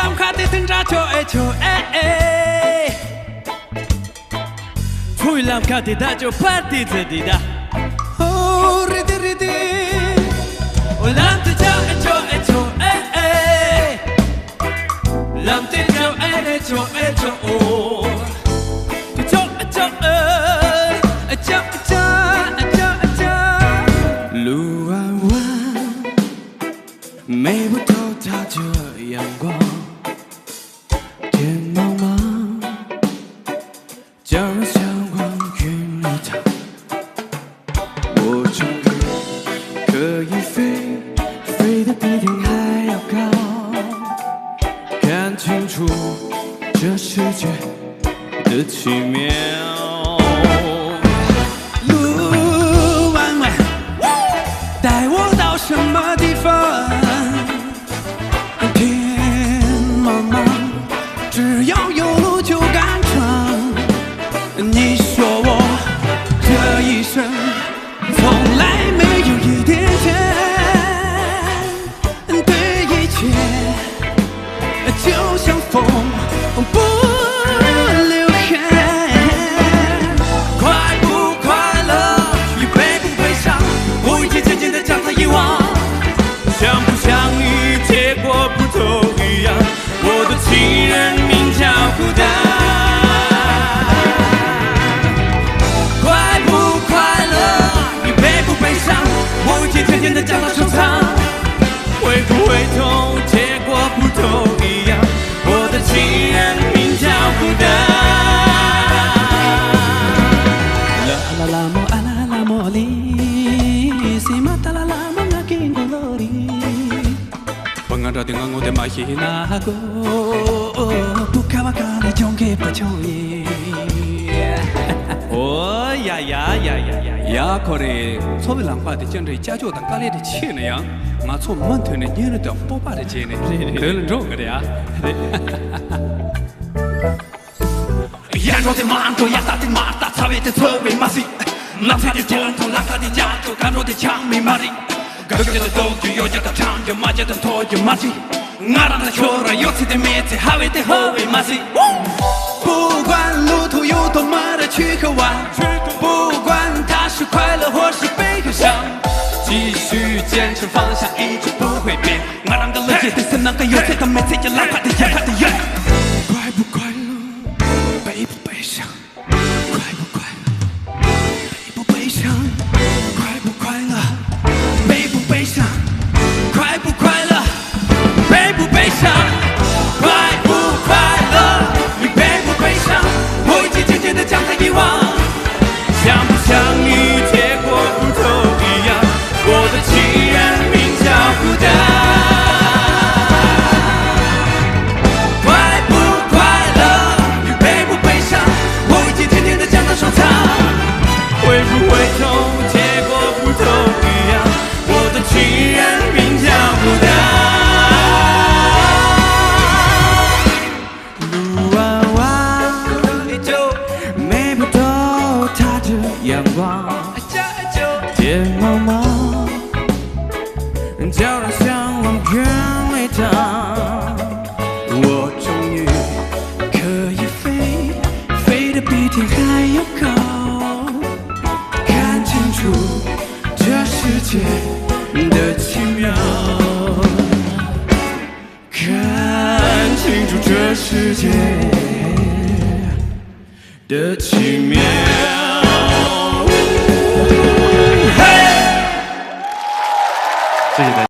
làm khát thì thân ra cho Chui làm khát thì ta cho party thế đi đã Oh ridi làm thế cho làm thế cho路弯弯，美不透它这阳光。天茫茫，叫人向往云里躺。我终于可以飞，飞得比天还要高，看清楚这世界的奇妙。带我到什么地方？天茫茫，只要有路就敢闯。你说我这一生从来没有一点钱，对一切就像风不留痕。快不快乐？你悲不悲伤？我已经渐渐地将它遗忘，像不像你结果不都一样？我的情人名叫孤单。快不快乐？你悲不悲伤？我已经渐渐地将它收藏，会不会痛？结果不都一样？我的情人名叫孤单。啦啦啦莫啊啦啦莫哩。Pengarah ngode mahina go buka bakal jongke pachoi哦呀呀呀呀呀呀！可是所谓浪花的讲这家教当家里的钱那样，俺从门头的年了当不把的钱呢，可能这个的呀。眼中的马头，眼大的马大，草原的草原马西，那才的传统，那他的家头，看着的枪没马里。各家的都具有家的长，有马家的拖有马戏，俺让他说了有钱的面子，还会的后尾马戏。不管路途有多么的曲和弯，不管它是快乐或是悲和伤，继续坚持方向，一直不会变。俺让个乐业的是那个有钱的没钱的浪花的眼看的眼。快不快乐？悲不悲伤？快不快乐？悲不悲伤？快不快乐？悲不悲伤？快不快乐？悲不悲伤？快不快乐？你悲不悲伤？我已经渐渐地将它遗忘，像不像你结果不都一样？我的情人名叫孤单。快不快乐？你悲不悲伤？我已经渐渐地将它收藏，会不会痛？结果不都一样？我的情人名叫孤单。路弯弯，美不透它的阳光。天茫茫，叫人向往远没当。我终于可以飞，飞得比天还要高，看清楚这世界的奇妙，看清楚这世界的奇妙。谢谢大家。